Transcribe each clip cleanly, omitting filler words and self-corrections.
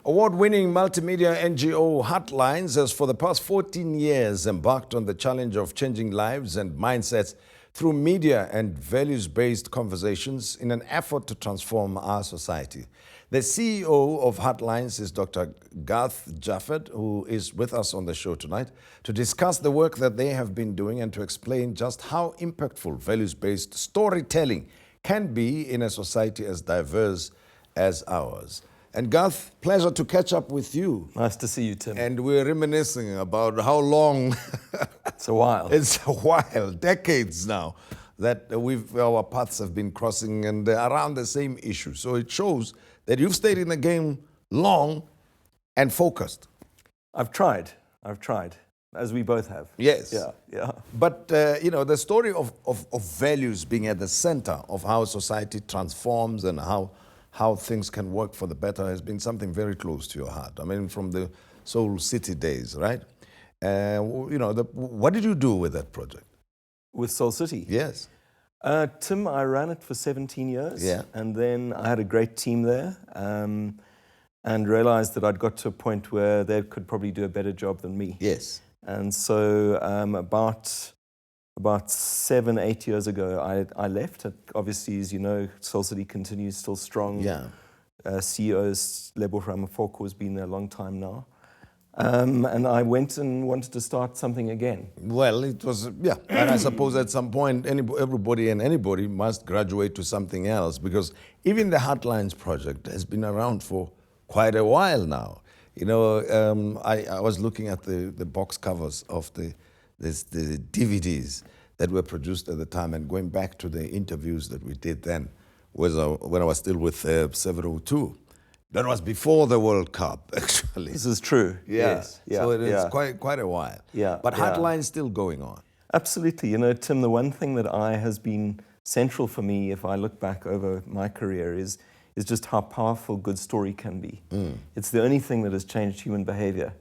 Award-winning multimedia NGO Heartlines has for the past 14 years embarked on the challenge of changing lives and mindsets through media and values-based conversations in an effort to transform our society. The CEO of Heartlines is Dr. Garth Japhet, who is with us on the show tonight to discuss the work that they have been doing and to explain just how impactful values-based storytelling can be in a society as diverse as ours. And Garth, pleasure to catch up with you. Nice to see you, Tim. And we're reminiscing about how long... It's a while. It's a while, decades now, that our paths have been crossing and around the same issue. So it shows that you've stayed in the game long and focused. I've tried, as we both have. Yes. Yeah. But, the story of values being at the center of how society transforms and how things can work for the better has been something very close to your heart. I mean, from the Soul City days, right? What did you do with that project? With Soul City? Yes. Tim, I ran it for 17 years. Yeah. And then I had a great team there and realized that I'd got to a point where they could probably do a better job than me. Yes. And so about 7-8 years ago, I left. Obviously, as you know, Soul City continues still strong. Yeah. CEO Lebo Ramaphosa has been there a long time now. And I went and wanted to start something again. Well, it was, yeah. And I suppose at some point, everybody and anybody must graduate to something else, because even the Heartlines project has been around for quite a while now. I was looking at the box covers of the DVDs that were produced at the time, and going back to the interviews that we did then was when I was still with Soweto. That was before the World Cup, actually. This is true. Yeah. Yes. Yeah. So it is quite a while. Yeah. But Heartlines still going on. Absolutely. Tim, the one thing that has been central for me, if I look back over my career, is just how powerful good story can be. It's the only thing that has changed human behavior.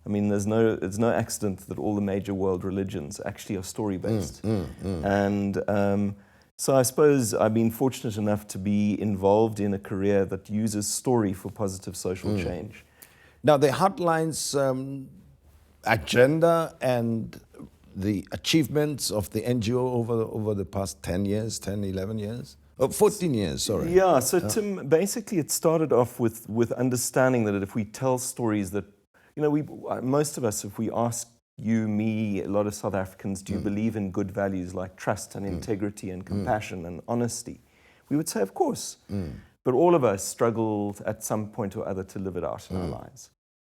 I mean, it's no accident that all the major world religions actually are story-based. And so I suppose I've been fortunate enough to be involved in a career that uses story for positive social change. Now, the Heartlines agenda and the achievements of the NGO over the past 10 years, 10, 11 years? 14 years, sorry. Yeah, so Tim, basically it started off with understanding that if we tell stories that, most of us, if we ask you, me, a lot of South Africans, do you believe in good values like trust and integrity and compassion and honesty? We would say, of course. But all of us struggled at some point or other to live it out in our lives.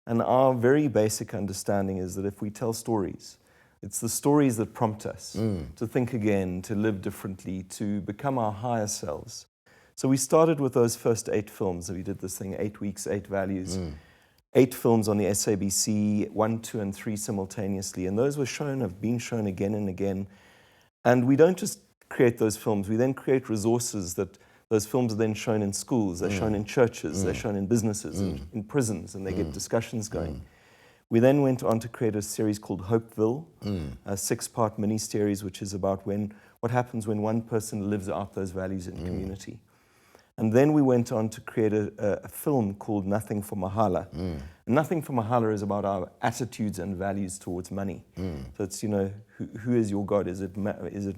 And our very basic understanding is that if we tell stories, it's the stories that prompt us to think again, to live differently, to become our higher selves. So we started with those first 8 films. We did this thing, 8 weeks, 8 values. 8 films on the SABC, 1, 2, and 3 simultaneously. And those have been shown again and again. And we don't just create those films, we then create resources that those films are then shown in schools, they're shown in churches, they're shown in businesses, in prisons, and they get discussions going. We then went on to create a series called Hopeville, a 6-part mini-series, which is about what happens when one person lives out those values in community. And then we went on to create a film called Nothing for Mahala. And Nothing for Mahala is about our attitudes and values towards money. So it's, who is your God? Is it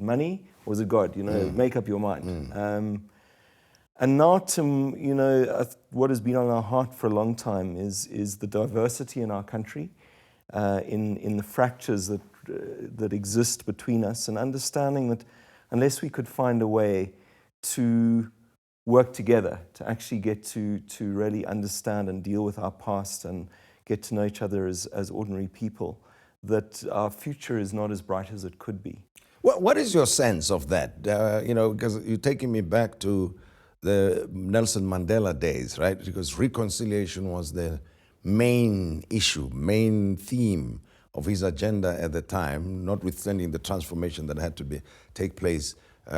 money or is it God? Make up your mind. And now, Tim, what has been on our heart for a long time is the diversity in our country, in the fractures that exist between us, and understanding that unless we could find a way to work together, to actually get to really understand and deal with our past and get to know each other as ordinary people, that our future is not as bright as it could be. What is your sense of that? Because you're taking me back to the Nelson Mandela days, right? Because reconciliation was the main issue, main theme of his agenda at the time, notwithstanding the transformation that had to take place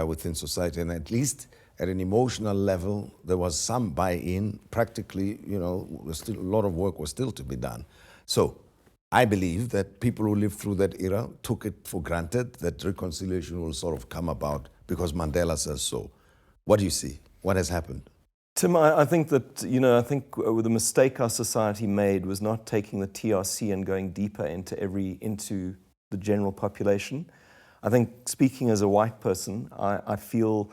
within society. And at least at an emotional level, there was some buy-in. Practically, still a lot of work was still to be done. So I believe that people who lived through that era took it for granted that reconciliation will sort of come about because Mandela says so. What do you see? What has happened? Tim, I think that, the mistake our society made was not taking the TRC and going deeper into the general population. I think, speaking as a white person, I feel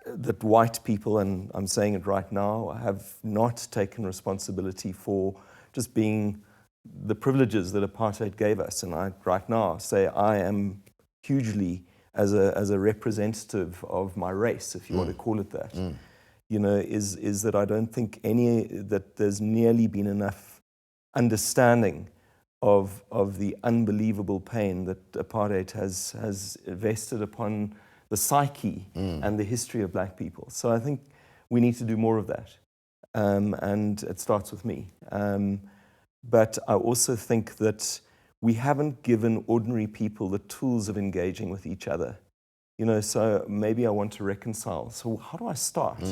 that white people, and I'm saying it right now, have not taken responsibility for just being the privileges that apartheid gave us. And I, right now, say I am hugely, as a representative of my race, if you want to call it that, is that I don't think that there's nearly been enough understanding of the unbelievable pain that apartheid has vested upon the psyche and the history of black people. So I think we need to do more of that. And it starts with me. But I also think that we haven't given ordinary people the tools of engaging with each other. So maybe I want to reconcile. So how do I start?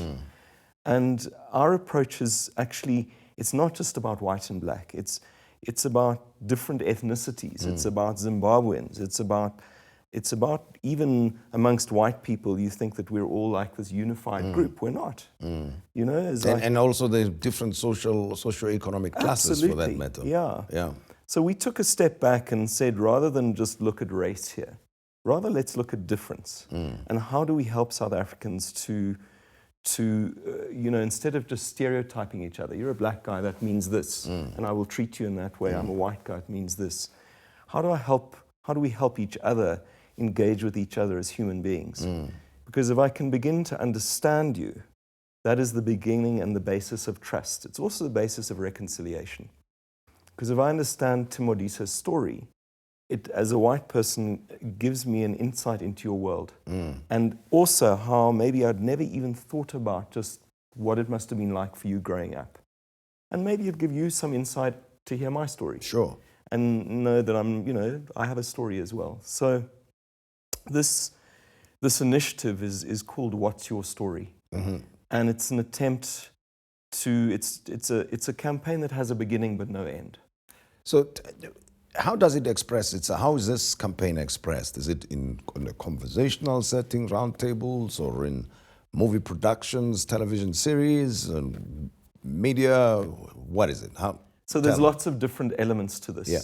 And our approach is actually, it's not just about white and black. It's about different ethnicities. It's about Zimbabweans. It's about even amongst white people, you think that we're all like this unified group. We're not. And also the different socio-economic classes, for that matter. Yeah. So we took a step back and said, rather than just look at race here, rather let's look at difference. And how do we help South Africans to instead of just stereotyping each other, you're a black guy, that means this, and I will treat you in that way. I'm a white guy, it means this. How do we help each other engage with each other as human beings? Because if I can begin to understand you, that is the beginning and the basis of trust. It's also the basis of reconciliation. Because if I understand Tim Modise's story, it, as a white person, gives me an insight into your world. And also how maybe I'd never even thought about just what it must have been like for you growing up. And maybe it'd give you some insight to hear my story. Sure. And know that I have a story as well. So this initiative is called What's Your Story? And it's an attempt to, it's a campaign that has a beginning but no end. So how does it express itself? How is this campaign expressed? Is it in a conversational setting, roundtables, or in movie productions, television series, and media? What is it? So there's lots of different elements to this. Yeah.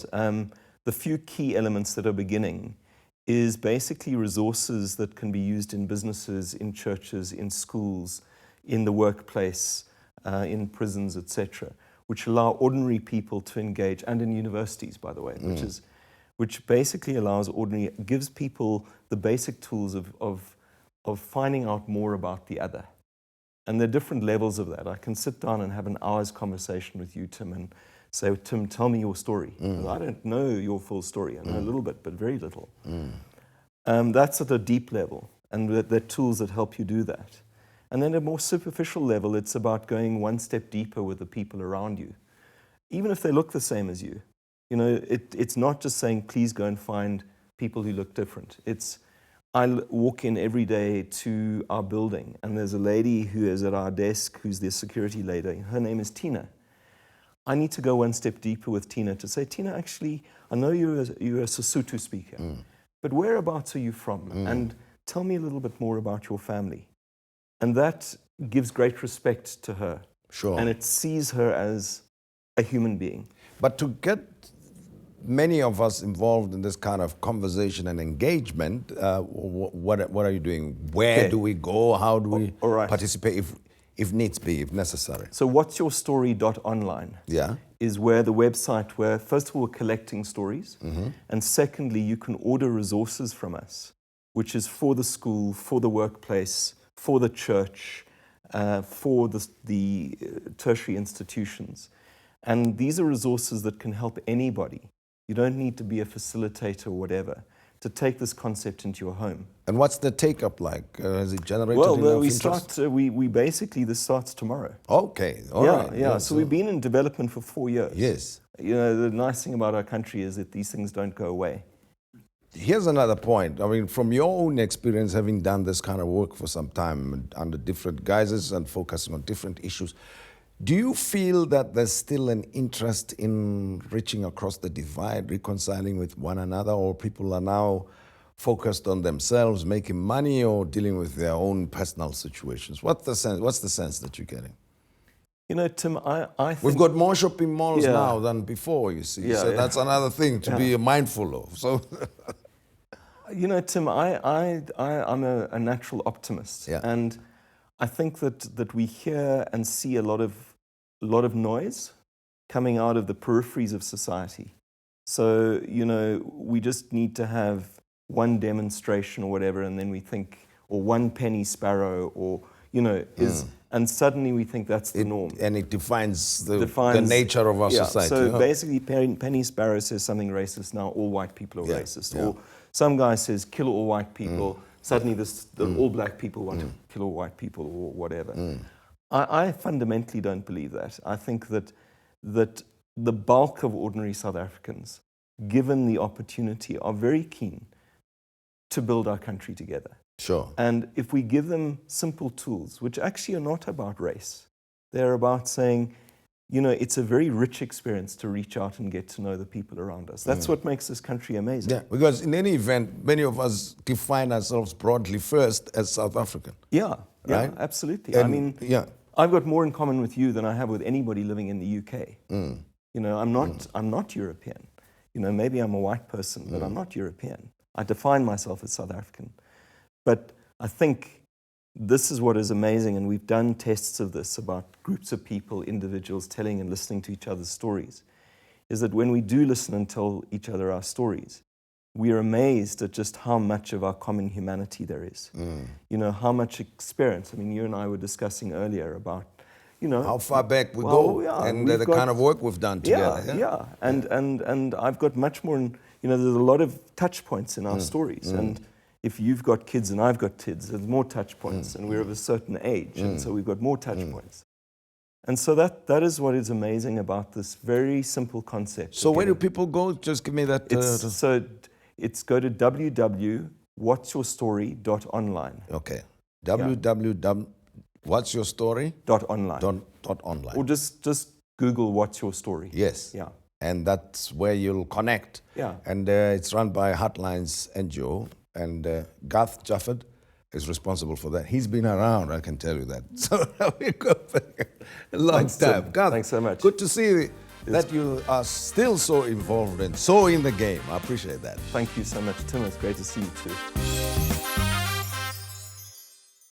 The few key elements that are beginning is basically resources that can be used in businesses, in churches, in schools, in the workplace, in prisons, etc., which allow ordinary people to engage, and in universities, by the way, which basically gives people the basic tools of finding out more about the other. And there are different levels of that. I can sit down and have an hour's conversation with you, Tim, and say, Tim, tell me your story. I don't know your full story. I know a little bit, but very little. That's at a deep level, and there are tools that help you do that. And then at a more superficial level, it's about going one step deeper with the people around you. Even if they look the same as you. It's not just saying, please go and find people who look different. I walk in every day to our building, and there's a lady who is at our desk who's the security lady. Her name is Tina. I need to go one step deeper with Tina to say, Tina, actually, I know you're a Sesotho speaker, but whereabouts are you from? And tell me a little bit more about your family. And that gives great respect to her. Sure. And it sees her as a human being. But to get many of us involved in this kind of conversation and engagement, what are you doing? Where do we go? How do we participate if needs be, if necessary? So whatsyourstory.online is where the website where, first of all, we're collecting stories. And secondly, you can order resources from us, which is for the school, for the workplace, for the church, for the tertiary institutions. And these are resources that can help anybody. You don't need to be a facilitator or whatever to take this concept into your home. And what's the take-up like? Has it generated enough interest? We basically, this starts tomorrow. Okay, all right. Yeah, so we've been in development for 4 years. Yes. The nice thing about our country is that these things don't go away. Here's another point. I mean, from your own experience, having done this kind of work for some time under different guises and focusing on different issues, do you feel that there's still an interest in reaching across the divide, reconciling with one another, or people are now focused on themselves, making money, or dealing with their own personal situations? What's the sense that you're getting? You know, Tim, I think... We've got more shopping malls Yeah. now than before, you see. Yeah, so yeah. that's another thing to be mindful of. So, You know, Tim, I'm a natural optimist. Yeah. And I think that we hear and see a lot of noise coming out of the peripheries of society. So, you know, we just need to have one demonstration or whatever, and then we think, or one penny sparrow, or, you know, and suddenly we think that's the norm. And it defines the nature of our society. So huh? basically, Penny Sparrow says something racist, now all white people are racist. Or some guy says, kill all white people, suddenly all black people want to kill all white people, or whatever. I fundamentally don't believe that. I think that the bulk of ordinary South Africans, given the opportunity, are very keen to build our country together. Sure. And if we give them simple tools, which actually are not about race, they're about saying, you know, it's a very rich experience to reach out and get to know the people around us. That's what makes this country amazing. Yeah, because in any event, many of us define ourselves broadly first as South African. Yeah, Right? absolutely. And, I mean, yeah. I've got more in common with you than I have with anybody living in the UK. You know, I'm not European. You know, maybe I'm a white person, but I'm not European. I define myself as South African. But I think this is what is amazing, and we've done tests of this about groups of people, individuals telling and listening to each other's stories, is that when we do listen and tell each other our stories, we are amazed at just how much of our common humanity there is. You know, how much experience. I mean, you and I were discussing earlier about, you know, How far back we go and the kind of work we've done together. Yeah. And I've got much more, you know, there's a lot of touch points in our stories. And if you've got kids and I've got kids, there's more touch points, and we're of a certain age, and so we've got more touch points. And so that is what is amazing about this very simple concept. So where do people go? Just give me that. It's go to www.whatsyourstory.online. Okay. www.whatsyourstory? .online. .online. Or just Google What's Your Story. Yes. Yeah. And that's where you'll connect. Yeah. And it's run by Heartlines NGO, and Garth Japhet is responsible for that. He's been around, I can tell you that. So we go back a long time. Garth, thanks so much. Good to see that you are still so involved and so in the game. I appreciate that. Thank you so much, Tim. It's great to see you too.